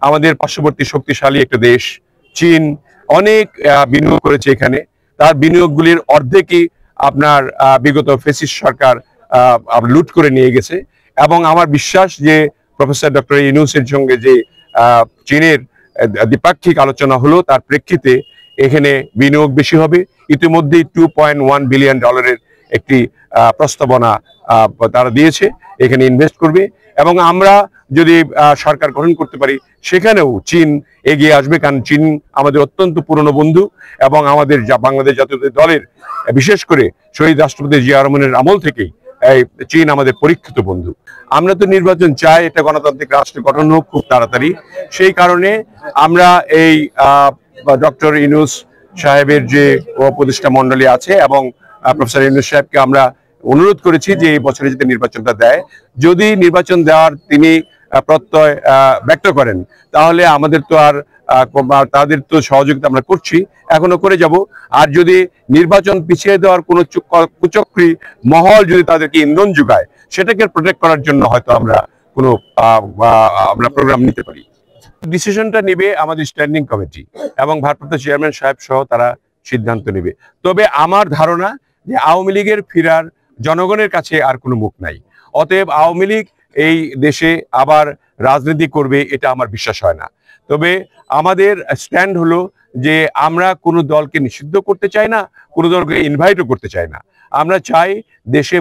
আমাদের পার্শ্ববর্তী শক্তিশালী একটা দেশ চীন অনেক বিনিয়োগ করেছে এখানে। তার বিনিয়োগগুলির অর্ধেকই আপনার বিগত ফ্যাসিস্ট সরকার লুট করে নিয়ে গেছে। এবং আমার বিশ্বাস যে প্রফেসর ডক্টর ইউনূসের সঙ্গে যে চীনের দ্বিপাক্ষিক আলোচনা হলো তার প্রেক্ষিতে এখানে বিনিয়োগ বেশি হবে। ইতিমধ্যেই $2.1 বিলিয়ন একটি প্রস্তাবনা তারা দিয়েছে, এখানে ইনভেস্ট করবে। এবং আমরা যদি সরকার গঠন করতে পারি সেখানেও চীন এগিয়ে আসবে, কারণ চীন আমাদের অত্যন্ত পুরনো বন্ধু এবং আমাদের বাংলাদেশ জাতীয় দলের বিশেষ করে শহীদ রাষ্ট্রপতি জিয়া রহমানের আমল থেকেই চীন আমাদের পরীক্ষিত বন্ধু। আমরা তো নির্বাচন চাই, এটা গণতান্ত্রিক রাষ্ট্র গঠন হোক খুব তাড়াতাড়ি। সেই কারণে আমরা এই ডক্টর ইউনূস সাহেবের যে উপদেষ্টা মন্ডলী আছে এবং প্রফেসর ইউনূস সাহেবকে আমরা অনুরোধ করেছি যে এই বছরে যদি নির্বাচনটা দেয়, যদি নির্বাচন দেওয়ার তিনি প্রত্যয় ব্যক্ত করেন তাহলে আমাদের তো আর তাদের তো সহযোগিতা আমরা করছি, এখনো করে যাব। আর যদি নির্বাচন পিছিয়ে দেওয়ার কোনো কুচক্রী মহল যদি তাদেরকে ইন্ধন যোগায়, সেটাকে প্রোটেক্ট করার জন্য হয়তো আমরা কোনো প্রোগ্রাম নিতে পারি। ডিসিশনটা নেবে আমাদের স্ট্যান্ডিং কমিটি এবং ভারপ্রাপ্ত চেয়ারম্যান সাহেব সহ তারা সিদ্ধান্ত নেবে। তবে আমার ধারণা যে আওয়ামী লীগের ফেরার জনগণের কাছে আর কোনো মুখ নাই, অতএব আওয়ামী লীগ এই দেশে আবার রাজনীতি করবে এটা আমার বিশ্বাস হয় না। তবে আমাদের স্ট্যান্ড হলো যে আমরা কোনো দলকে নিষিদ্ধ করতে চাই না, কোনো দলকে ইনভাইটও করতে চাই না। আমরা চাই দেশে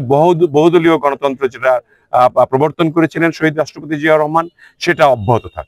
বহুদলীয় গণতন্ত্র যেটা প্রবর্তন করেছিলেন শহীদ রাষ্ট্রপতি জিয়া রহমান সেটা অব্যাহত থাক।